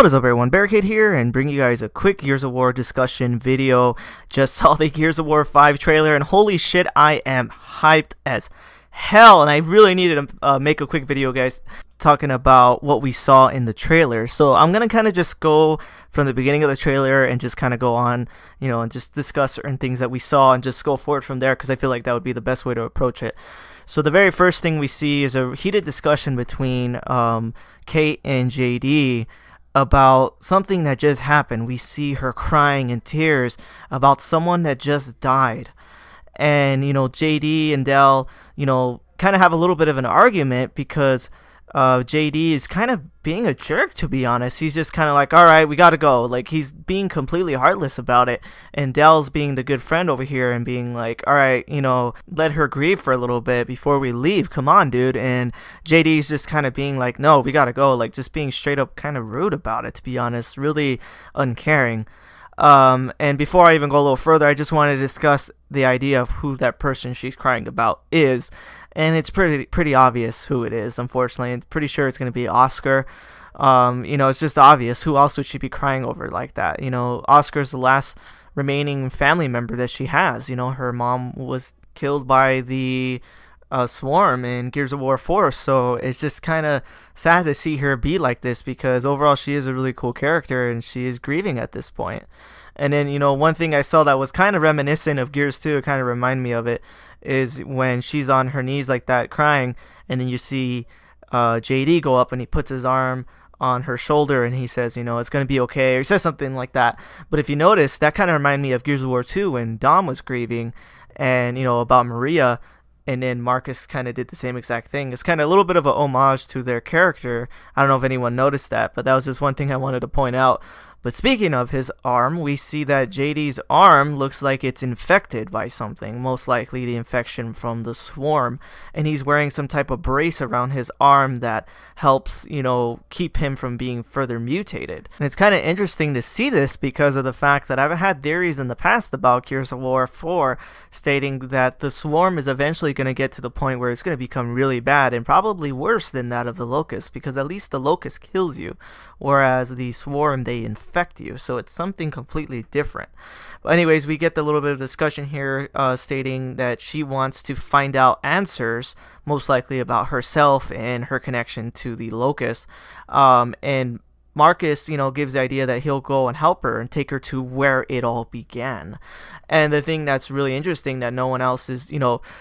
What is up everyone, Barricade here, and bring you guys a quick Gears of War discussion video. Just saw the Gears of War 5 trailer, and holy shit, I am hyped as hell, and I really needed to make a quick video, guys, talking about what we saw in the trailer. So I'm gonna kind of just go from the beginning of the trailer and just kind of go on, and just discuss certain things that we saw and just go forward from there, because I feel like that would be the best way to approach it. So the very first thing we see is a heated discussion between Kait and JD about something that just happened. We see her crying in tears about someone that just died. And, JD and Dell, kind of have a little bit of an argument because JD is kind of being a jerk, to be honest. He's just kind of like, all right, we gotta go. Like, he's being completely heartless about it. And Dell's being the good friend over here and being like, all right, let her grieve for a little bit before we leave. Come on, dude. And JD's just kind of being like, no, we gotta go. Like, just being straight up kind of rude about it, to be honest. Really uncaring. And before I even go a little further, I just want to discuss the idea of who that person she's crying about is. And it's pretty obvious who it is, unfortunately. I'm pretty sure it's going to be Oscar. It's just obvious. Who else would she be crying over like that? Oscar's the last remaining family member that she has. Her mom was killed by the Swarm in Gears of War 4, so it's just kind of sad to see her be like this, because overall she is a really cool character and she is grieving at this point. And then, one thing I saw that was kind of reminiscent of Gears 2, it kind of reminded me of it, is when she's on her knees like that crying, and then you see JD go up and he puts his arm on her shoulder and he says, it's going to be okay, or he says something like that. But if you notice, that kind of reminded me of Gears of War 2 when Dom was grieving and, about Maria. And then Marcus kind of did the same exact thing. It's kind of a little bit of a homage to their character. I don't know if anyone noticed that, but that was just one thing I wanted to point out. But speaking of his arm, we see that JD's arm looks like it's infected by something, most likely the infection from the Swarm. And he's wearing some type of brace around his arm that helps, keep him from being further mutated. And it's kind of interesting to see this because of the fact that I've had theories in the past about Gears of War 4 stating that the Swarm is eventually going to get to the point where it's going to become really bad and probably worse than that of the Locust, because at least the Locust kills you, whereas the Swarm, they infect you. So it's something completely different. But anyways, we get the little bit of discussion here stating that she wants to find out answers, most likely about herself and her connection to the Locust. And Marcus, gives the idea that he'll go and help her and take her to where it all began. And the thing that's really interesting that no one else is,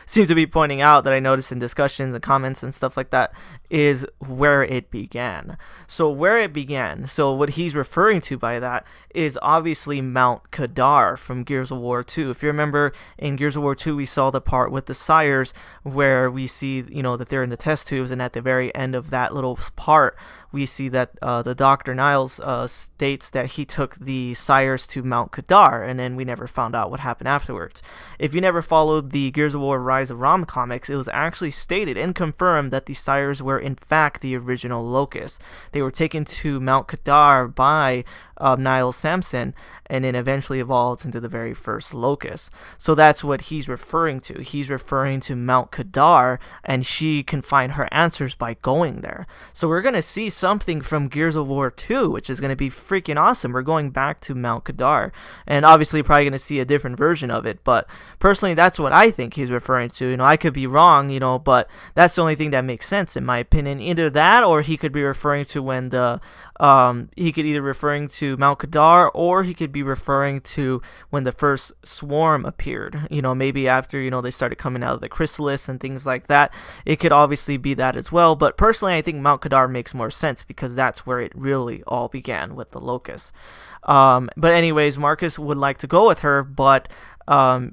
seems to be pointing out, that I noticed in discussions and comments and stuff like that, is where it began. So where it began, so what he's referring to by that is obviously Mount Kadar from Gears of War 2. If you remember, in Gears of War 2, we saw the part with the sires where we see, that they're in the test tubes, and at the very end of that little part, we see that the Dr. Niles states that he took the sires to Mount Kadar, and then we never found out what happened afterwards. If you never followed the Gears of War Rise of Rom comics, it was actually stated and confirmed that the sires were in fact the original Locusts. They were taken to Mount Kadar by Niles Samson, and then eventually evolved into the very first Locust. So that's what he's referring to. He's referring to Mount Kadar, and she can find her answers by going there. So we're going to see something from Gears of War 2, which is going to be freaking awesome. We're going back to Mount Kadar, and obviously probably going to see a different version of it, but personally that's what I think he's referring to. I could be wrong, but that's the only thing that makes sense in my opinion. Either that, or he could be referring to when the he could either referring to Mount Kadar, or he could be referring to when the first Swarm appeared. Maybe after, they started coming out of the Chrysalis and things like that. It could obviously be that as well, but personally I think Mount Kadar makes more sense because that's where it really all began with the Locust. But anyways, Marcus would like to go with her, but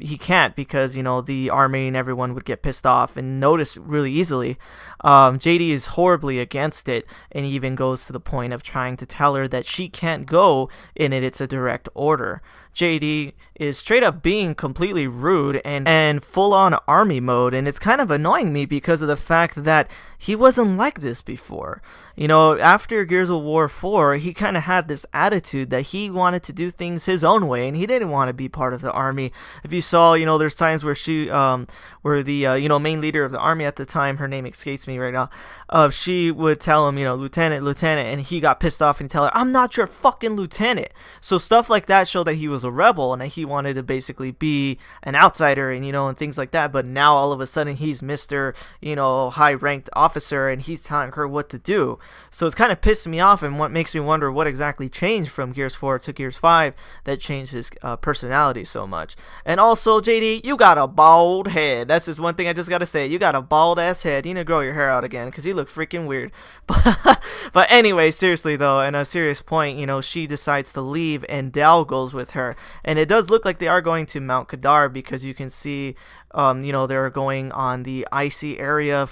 he can't because, the army and everyone would get pissed off and notice really easily. JD is horribly against it, and even goes to the point of trying to tell her that she can't go in it. It's a direct order. JD is straight up being completely rude and full-on army mode, and it's kind of annoying me because of the fact that he wasn't like this before. After Gears of War 4, he kind of had this attitude that he wanted to do things his own way, and he didn't want to be part of the army. if you saw, there's times where where the main leader of the army at the time, her name escapes me right now, she would tell him, lieutenant, lieutenant, and he got pissed off and tell her, I'm not your fucking lieutenant. So stuff like that showed that he was a rebel and that he wanted to basically be an outsider, and and things like that. But now all of a sudden he's Mr. high ranked officer, and he's telling her what to do. So it's kind of pissed me off, and what makes me wonder what exactly changed from Gears 4 to Gears 5 that changed his personality so much. And also, JD, you got a bald head. That's just one thing I just gotta say. You got a bald ass head. You need to grow your hair out again because you look freaking weird. But anyway, seriously though, and a serious point, she decides to leave and Dell goes with her. And it does look like they are going to Mount Kadar because you can see they're going on the icy area,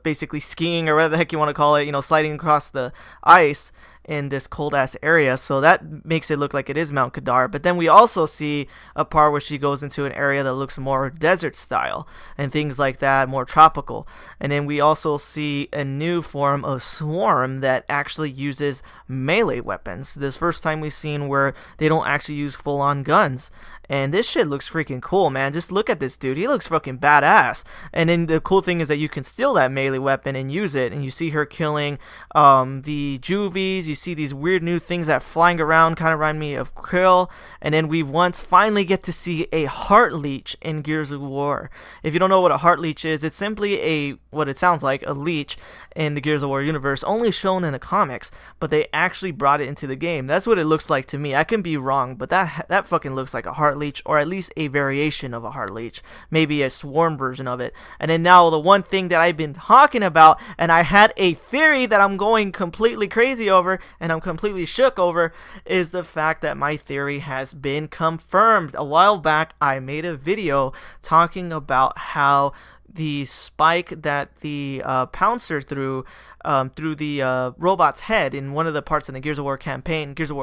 basically skiing or whatever the heck you want to call it, sliding across the ice in this cold ass area. So that makes it look like it is Mount Kadar. But then we also see a part where she goes into an area that looks more desert style and things like that, more tropical. And then we also see a new form of swarm that actually uses melee weapons. This first time we've seen where they don't actually use full-on guns. And this shit looks freaking cool, man. Just look at this dude. He looks fucking badass. And then the cool thing is that you can steal that melee weapon and use it. And you see her killing the juvies. You see these weird new things that flying around kind of remind me of Krill. And then we finally get to see a heart leech in Gears of War. If you don't know what a heart leech is, it's simply what it sounds like, a leech in the Gears of War universe, only shown in the comics. But they actually brought it into the game. That's what it looks like to me. I can be wrong, but that fucking looks like a heart leech, or at least a variation of a heart leech, maybe a swarm version of it. And then now the one thing that I've been talking about, and I had a theory that I'm going completely crazy over and I'm completely shook over, is the fact that my theory has been confirmed. A while back I made a video talking about how the spike that the Pouncer threw the robot's head in one of the parts in the Gears of War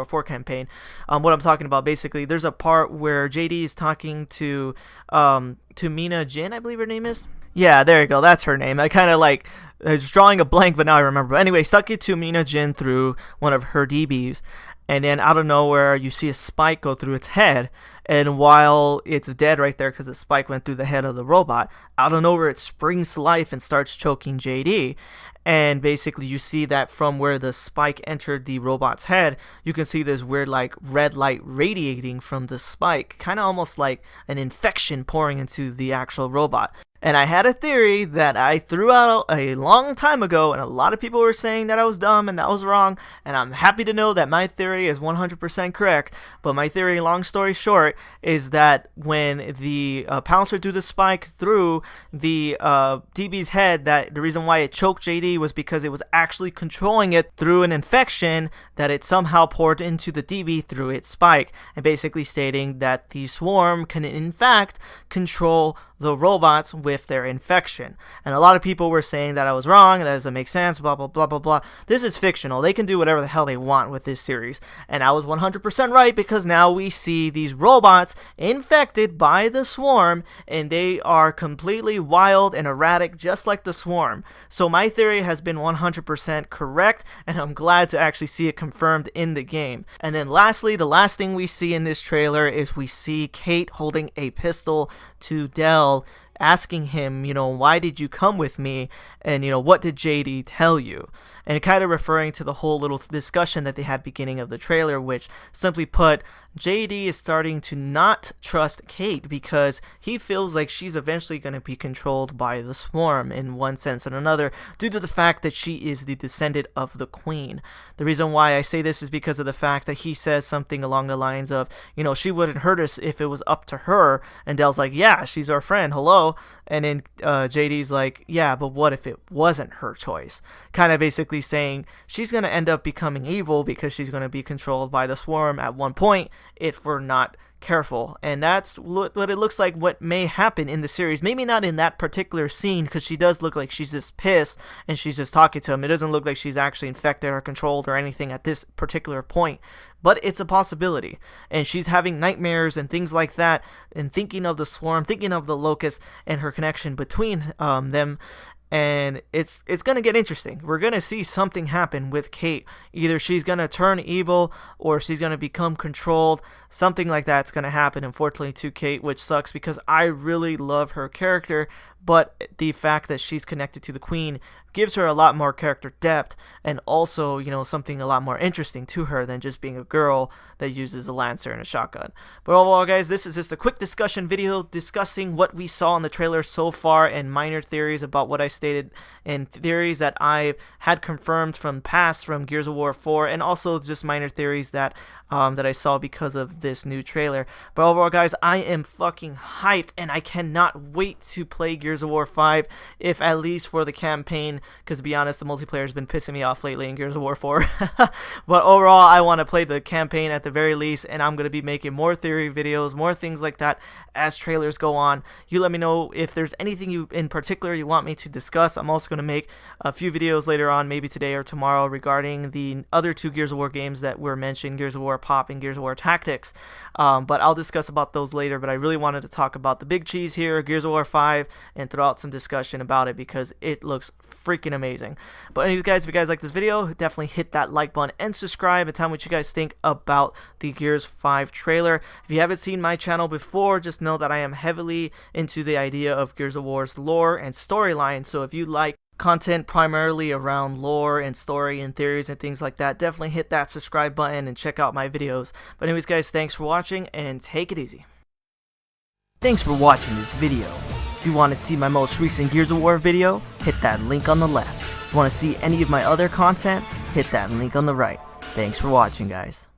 4 campaign. What I'm talking about, basically, there's a part where JD is talking to Mina Jin, I believe her name is. Yeah, there you go. That's her name. I kind of I was drawing a blank, but now I remember. But anyway, stuck it to Mina Jin through one of her DBs. And then out of nowhere, you see a spike go through its head. And while it's dead right there because the spike went through the head of the robot, out of nowhere it springs to life and starts choking JD. And basically you see that from where the spike entered the robot's head, you can see this weird red light radiating from the spike, kind of almost like an infection pouring into the actual robot. And I had a theory that I threw out a long time ago, and a lot of people were saying that I was dumb and that was wrong, and I'm happy to know that my theory is 100% correct. But my theory, long story short, is that when the Pouncer threw the spike through the DB's head, that the reason why it choked JD was because it was actually controlling it through an infection that it somehow poured into the DB through its spike, and basically stating that the swarm can in fact control the robots with their infection. And a lot of people were saying that I was wrong, that doesn't make sense, blah blah blah blah blah. This is fictional. They can do whatever the hell they want with this series. And I was 100% right, because now we see these robots infected by the swarm, and they are completely wild and erratic just like the swarm. So my theory has been 100% correct, and I'm glad to actually see it confirmed in the game. And then lastly, the last thing we see in this trailer is we see Kait holding a pistol to Dell, asking him, why did you come with me? And, what did JD tell you? And kind of referring to the whole little discussion that they had beginning of the trailer, which simply put, JD is starting to not trust Kait because he feels like she's eventually going to be controlled by the swarm in one sense and another, due to the fact that she is the descendant of the queen. The reason why I say this is because of the fact that he says something along the lines of, she wouldn't hurt us if it was up to her. And Dell's like, yeah, she's our friend, hello. And then JD's like, yeah, but what if it wasn't her choice? Kind of basically saying she's going to end up becoming evil because she's going to be controlled by the swarm at one point if we're not careful. And that's what it looks like what may happen in the series. Maybe not in that particular scene, because she does look like she's just pissed and she's just talking to him. It doesn't look like she's actually infected or controlled or anything at this particular point. But it's a possibility. And she's having nightmares and things like that, and thinking of the swarm, thinking of the locust and her connection between them. and it's gonna get interesting. We're gonna see something happen with Kait. Either she's gonna turn evil or she's gonna become controlled. Something like that's gonna happen, unfortunately, to Kait, which sucks because I really love her character, but the fact that she's connected to the Queen gives her a lot more character depth, and also, you know, something a lot more interesting to her than just being a girl that uses a lancer and a shotgun. But overall, guys, this is just a quick discussion video discussing what we saw in the trailer so far and minor theories about what I stated, and theories that I've had confirmed from past from Gears of War 4, and also just minor theories that that I saw because of this new trailer. But overall, guys, I am fucking hyped, and I cannot wait to play Gears of War 5, if at least for the campaign, because to be honest, the multiplayer has been pissing me off lately in Gears of War 4. But overall, I want to play the campaign at the very least, and I'm going to be making more theory videos, more things like that as trailers go on. You let me know if there's anything you in particular you want me to discuss. I'm also going to make a few videos later on, maybe today or tomorrow, regarding the other 2 Gears of War games that were mentioned, Gears of War Pop and Gears of War Tactics. But I'll discuss about those later, but I really wanted to talk about the big cheese here, Gears of War 5, and throw out some discussion about it because it looks freaking amazing. But anyways, guys, if you guys like this video, definitely hit that like button and subscribe and tell me what you guys think about the Gears 5 trailer. If you haven't seen my channel before, just know that I am heavily into the idea of Gears of War's lore and storyline, so if you like content primarily around lore and story and theories and things like that, definitely hit that subscribe button and check out my videos. But anyways, guys, thanks for watching and take it easy. Thanks for watching this video. If you want to see my most recent Gears of War video, hit that link on the left. If you want to see any of my other content, hit that link on the right. Thanks for watching, guys.